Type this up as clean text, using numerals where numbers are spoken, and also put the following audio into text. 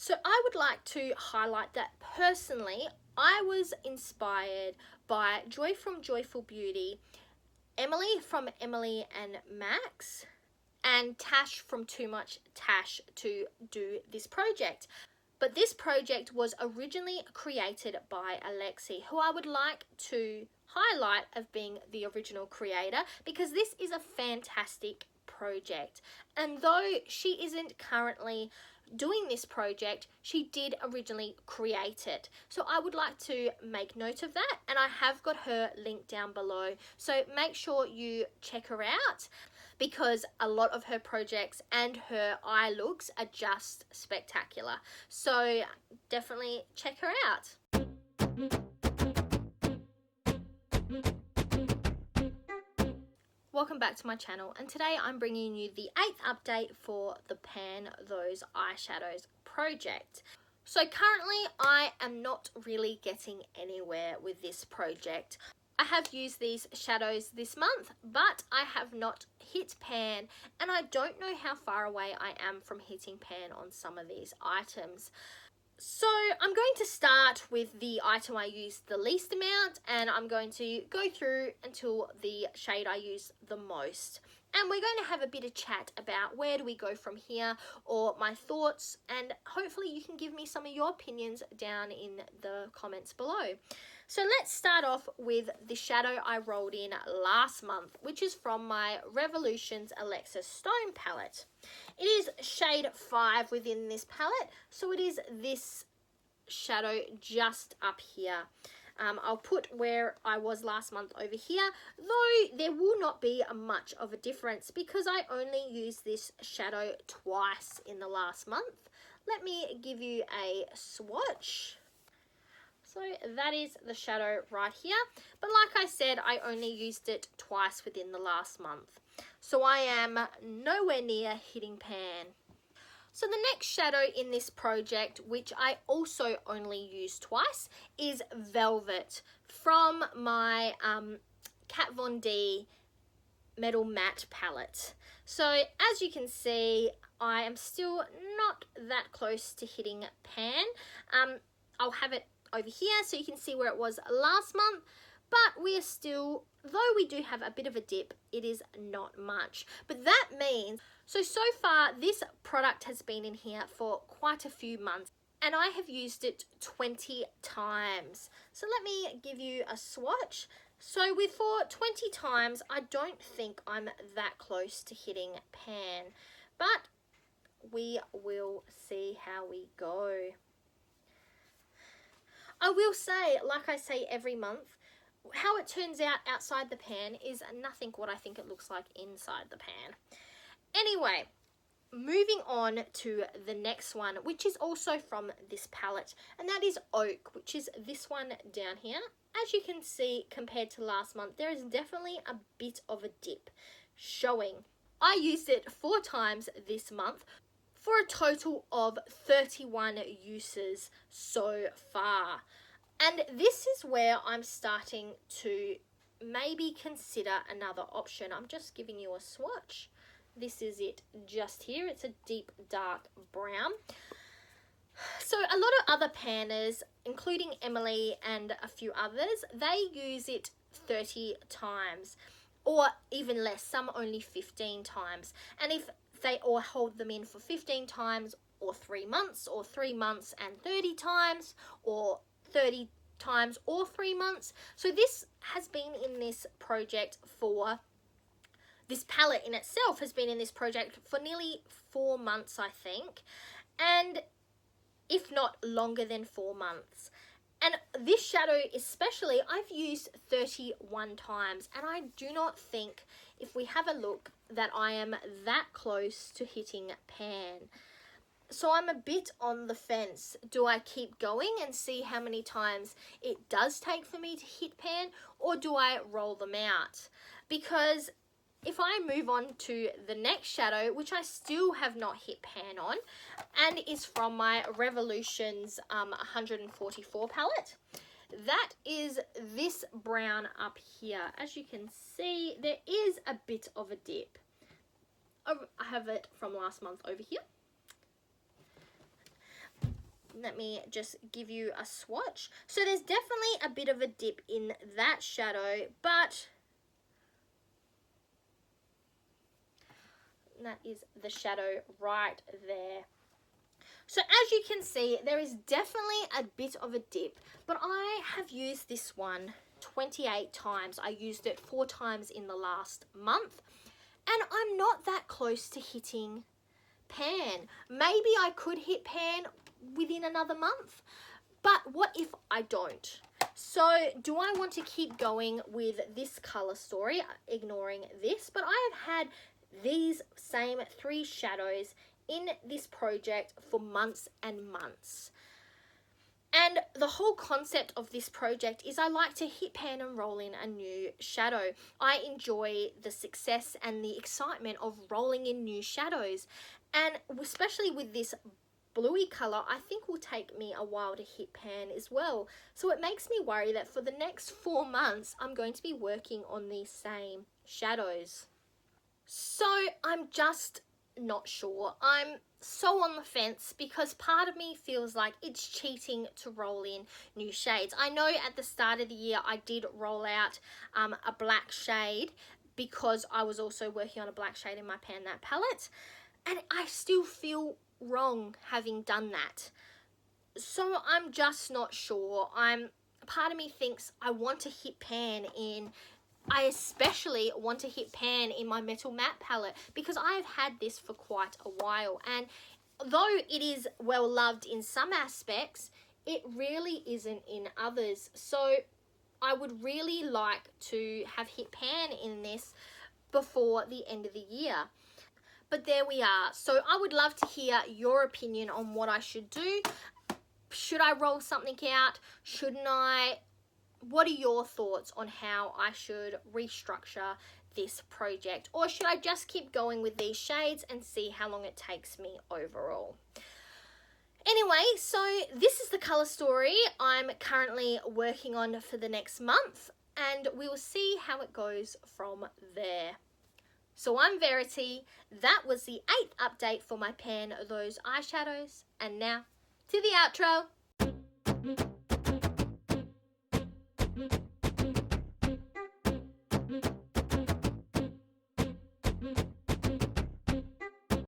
So I would like to highlight that personally, I was inspired by Joy from Joyful Beauty, Emily from Emily and Max, and Tash from Too Much Tash to do this project. But this project was originally created by Alexy, who I would like to highlight of being the original creator, because this is a fantastic project. And though she isn't currently doing this project, she did originally create it. So I would like to make note of that, and I have got her link down below. So make sure you check her out, because a lot of her projects and her eye looks are just spectacular. So definitely check her out. Welcome back to my channel, and today I'm bringing you the 8th update for the Pan Those Eyeshadows project. So currently I am not really getting anywhere with this project. I have used these shadows this month, but I have not hit pan, and I don't know how far away I am from hitting pan on some of these items. So I'm going to start with the item I used the least amount, and I'm going to go through until the shade I use the most. And we're going to have a bit of chat about where do we go from here, or my thoughts, and hopefully you can give me some of your opinions down in the comments below. So let's start off with the shadow I rolled in last month, which is from my Revolutions Alexa Stone palette. It is shade 5 within this palette, so it is this shadow just up here. I'll put where I was last month over here, though there will not be much of a difference because I only used this shadow twice in the last month. Let me give you a swatch. So that is the shadow right here, but like I said, I only used it twice within the last month, so I am nowhere near hitting pan. So the next shadow in this project, which I also only used twice, is Velvet from my Kat Von D Metal Matte palette. So as you can see, I am still not that close to hitting pan. I'll have it over here so you can see where it was last month, but we are still, though we do have a bit of a dip, it is not much. But that means, so far this product has been in here for quite a few months, and I have used it 20 times. So let me give you a swatch. So for 20 times, I don't think I'm that close to hitting pan, but we will see how we go. I will say, like I say every month, how it turns out outside the pan is nothing what I think it looks like inside the pan. Anyway, moving on to the next one, which is also from this palette, and that is Oak, which is this one down here. As you can see, compared to last month, there is definitely a bit of a dip showing. I used it 4 times this month, for a total of 31 uses so far. And this is where I'm starting to maybe consider another option. I'm just giving you a swatch. This is it just here. It's a deep dark brown. So a lot of other panners, including Emily and a few others, they use it 30 times or even less, some only 15 times. And if they all hold them in for 15 times or 3 months, or 3 months and 30 times, or 30 times or 3 months. So this has been in this project for, this palette in itself has been in this project for nearly 4 months, I think, and if not longer than 4 months. And this shadow especially, I've used 31 times, and I do not think, if we have a look, that I am that close to hitting pan. So I'm a bit on the fence. Do I keep going and see how many times it does take for me to hit pan, or do I roll them out? Because if I move on to the next shadow, which I still have not hit pan on, and is from my Revolutions 144 palette, that is this brown up here. As you can see, there is a bit of a dip. I have it from last month over here. Let me just give you a swatch. So there's definitely a bit of a dip in that shadow, but that is the shadow right there. So as you can see, there is definitely a bit of a dip, but I have used this one 28 times. I used it 4 times in the last month, and I'm not that close to hitting pan. Maybe I could hit pan within another month, but what if I don't? So do I want to keep going with this color story, ignoring this? But I have had these same 3 shadows in this project for months and months. And the whole concept of this project is I like to hit pan and roll in a new shadow. I enjoy the success and the excitement of rolling in new shadows. And especially with this bluey color, I think will take me a while to hit pan as well. So it makes me worry that for the next 4 months, I'm going to be working on these same shadows. So I'm just not sure. I'm so on the fence because part of me feels like it's cheating to roll in new shades. I know at the start of the year I did roll out a black shade because I was also working on a black shade in my Pan That palette, and I still feel wrong having done that. So I'm just not sure. Part of me thinks I want to hit pan in, I especially want to hit pan in my Metal Matte palette because I have had this for quite a while, and though it is well loved in some aspects, it really isn't in others. So I would really like to have hit pan in this before the end of the year. But there we are. So I would love to hear your opinion on what I should do. Should I roll something out? Shouldn't I? What are your thoughts on how I should restructure this project? Or should I just keep going with these shades and see how long it takes me overall? Anyway, so this is the color story I'm currently working on for the next month, and we will see how it goes from there. So I'm Verity. That was the 8th update for my Pan Those eyeshadows, and now to the outro.